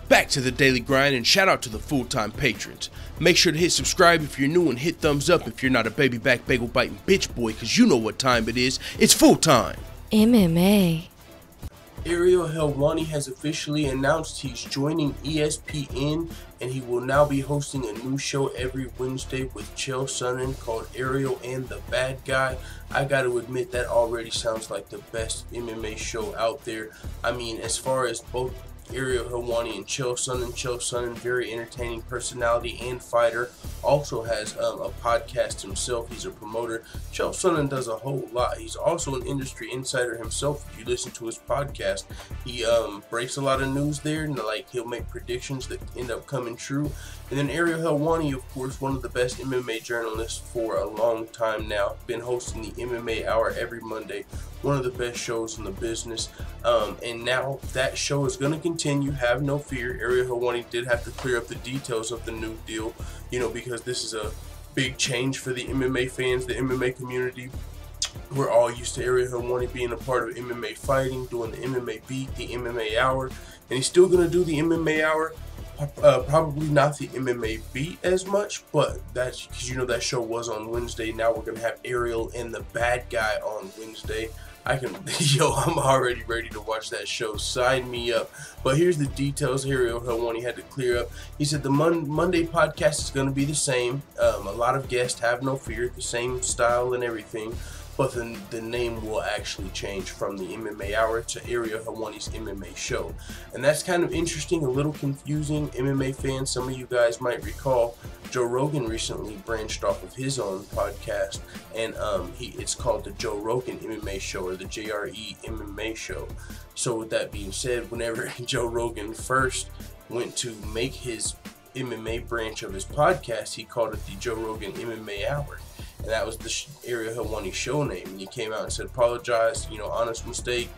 Back to the daily grind, and shout out to the full-time patrons. Make sure to hit subscribe if you're new and hit thumbs up if you're not a baby back bagel biting bitch boy, cause you know what time it is. It's full time. MMA. Ariel Helwani has officially announced he's joining ESPN, and he will now be hosting a new show every Wednesday with Chael Sonnen called Ariel and the Bad Guy. I gotta admit, that already sounds like the best MMA show out there. I mean, as far as both Ariel Helwani and Chael Sonnen, very entertaining personality and fighter, also has a podcast himself. He's a promoter. Chael Sonnen does a whole lot. He's also an industry insider himself. If you listen to his podcast, he breaks a lot of news there, and he'll make predictions that end up coming true. And then Ariel Helwani, of course, one of the best MMA journalists for a long time now, been hosting the MMA Hour every Monday, one of the best shows in the business. And now that show is going to continue. Have no fear. Ariel Helwani did have to clear up the details of the new deal, because this is a big change for the MMA fans, the MMA community. We're all used to Ariel Helwani being a part of MMA fighting, doing the MMA beat, the MMA hour, and he's still going to do the MMA hour. Probably not the MMA beat as much, but that's because that show was on Wednesday. Now we're gonna have Ariel and the Bad Guy on Wednesday. I'm already ready to watch that show. Sign me up. But here's the details Ariel Helwani had to clear up. He said the Monday podcast is gonna be the same. A lot of guests, have no fear, the same style and everything. But the name will actually change from the MMA Hour to Ariel Helwani's MMA Show. And that's kind of interesting, a little confusing. MMA fans, some of you guys might recall, Joe Rogan recently branched off of his own podcast, and it's called the Joe Rogan MMA Show, or the JRE MMA Show. So with that being said, whenever Joe Rogan first went to make his MMA branch of his podcast, he called it the Joe Rogan MMA Hour. And that was the Ariel Helwani show name. And he came out and said, apologize, honest mistake.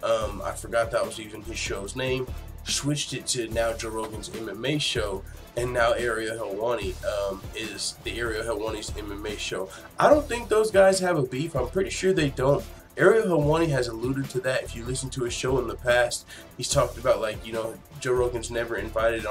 I forgot that was even his show's name. Switched it to now Joe Rogan's MMA Show. And now Ariel Helwani is the Ariel Helwani's MMA Show. I don't think those guys have a beef. I'm pretty sure they don't. Ariel Helwani has alluded to that. If you listen to his show in the past, he's talked about Joe Rogan's never invited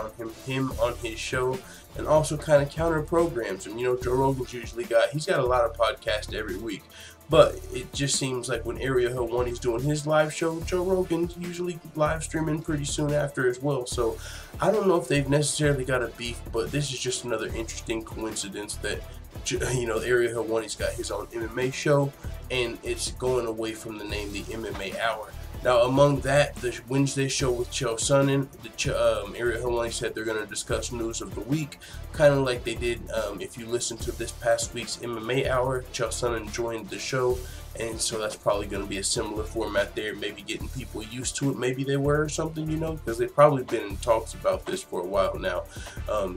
him on his show, and also kind of counter programs him. Joe Rogan's he's got a lot of podcasts every week, but it just seems like when Ariel Helwani's doing his live show, Joe Rogan's usually live streaming pretty soon after as well. So I don't know if they've necessarily got a beef, but this is just another interesting coincidence that Ariel Helwani's got his own MMA show, and it's going away from the name the MMA Hour. Now, among that, the Wednesday show with Chael Sonnen, Ariel Helwani said they're going to discuss news of the week, kind of like they did if you listen to this past week's MMA Hour. Chael Sonnen joined the show, and so that's probably going to be a similar format there, maybe getting people used to it. Maybe they were or something, because they've probably been in talks about this for a while now,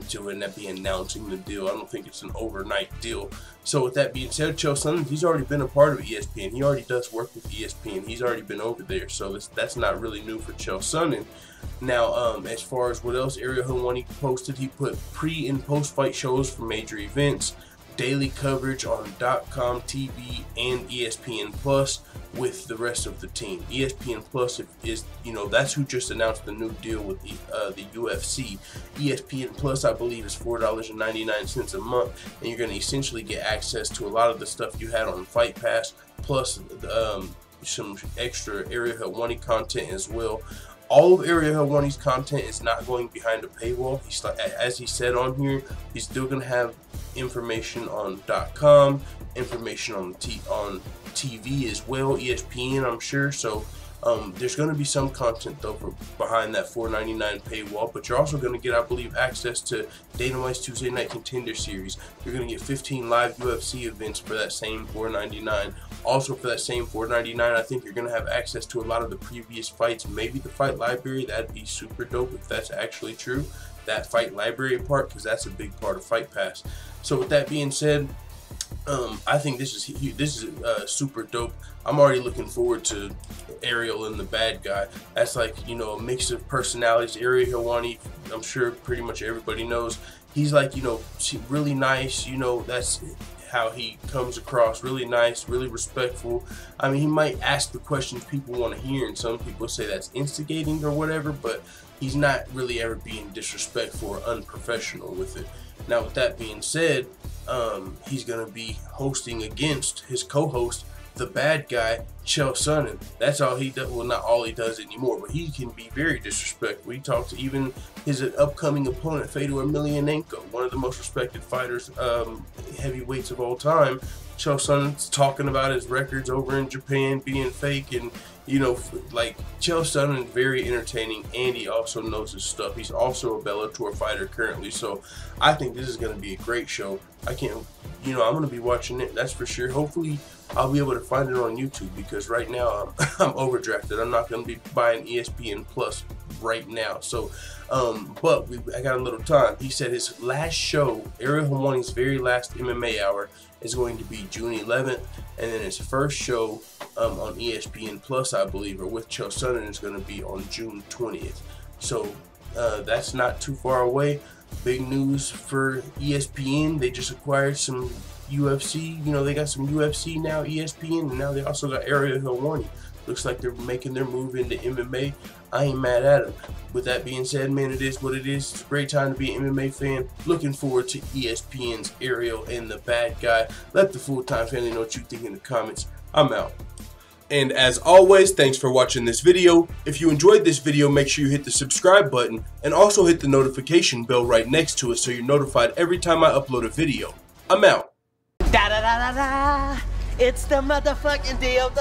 to end up announcing the deal. I don't think it's an overnight deal. So with that being said, Chael Sonnen, he's already been a part of ESPN. He already does work with ESPN. He's already been over there, so that's not really new for Chael Sonnen. Now, as far as what else Ariel Helwani posted, he put pre- and post-fight shows for major events, daily coverage on .com TV and ESPN Plus with the rest of the team. ESPN Plus is that's who just announced the new deal with the UFC. ESPN Plus, I believe, is $4.99 a month, and you're going to essentially get access to a lot of the stuff you had on Fight Pass, plus some extra Ariel Helwani content as well. All of Ariel Helwani's content is not going behind a paywall. As he said on here, he's still going to have information on .com, information on TV as well, ESPN, I'm sure. So there's going to be some content though behind that $4.99 paywall, but you're also going to get, I believe, access to Dana White's Tuesday Night Contender Series. You're going to get 15 live UFC events for that same $4.99. Also for that same $4.99, I think you're going to have access to a lot of the previous fights, maybe the fight library. That'd be super dope if that's actually true, that fight library part, because that's a big part of Fight Pass. So with that being said, I think this is super dope. I'm already looking forward to Ariel and the Bad Guy. That's a mix of personalities. Ariel Helwani, I'm sure pretty much everybody knows, he's really nice. That's how he comes across. Really nice, really respectful. I mean, he might ask the questions people want to hear, and some people say that's instigating or whatever, but he's not really ever being disrespectful or unprofessional with it. Now, with that being said, he's going to be hosting against his co-host, the bad guy, Chael Sonnen. That's all he does. Well, not all he does anymore, but he can be very disrespectful. He talks to even his upcoming opponent, Fedor Emelianenko, one of the most respected fighters, heavyweights of all time. Chael Sonnen's talking about his records over in Japan being fake, and you know, like, Chael Sonnen is very entertaining, and he also knows his stuff. He's also a Bellator fighter currently, so I think this is going to be a great show. I can't, you know, I'm going to be watching it, that's for sure. Hopefully, I'll be able to find it on YouTube, because right now I'm overdrafted. I'm not going to be buying ESPN Plus right now. So, but I got a little time. He said his last show, Ariel Helwani's very last MMA hour, is going to be June 11th, and then his first show on ESPN Plus, I believe, or with Chael Sonnen, is going to be on June 20th. So that's not too far away. Big news for ESPN. They just acquired some UFC. You know, they got some UFC now, ESPN, and now they also got Ariel Helwani. Looks like they're making their move into MMA. I ain't mad at them. With that being said, man, it is what it is. It's a great time to be an MMA fan. Looking forward to ESPN's Ariel and the bad guy. Let the full-time family know what you think in the comments. I'm out. And as always, thanks for watching this video. If you enjoyed this video, make sure you hit the subscribe button and also hit the notification bell right next to it so you're notified every time I upload a video. I'm out. Da da da da da. It's the motherfucking DOG.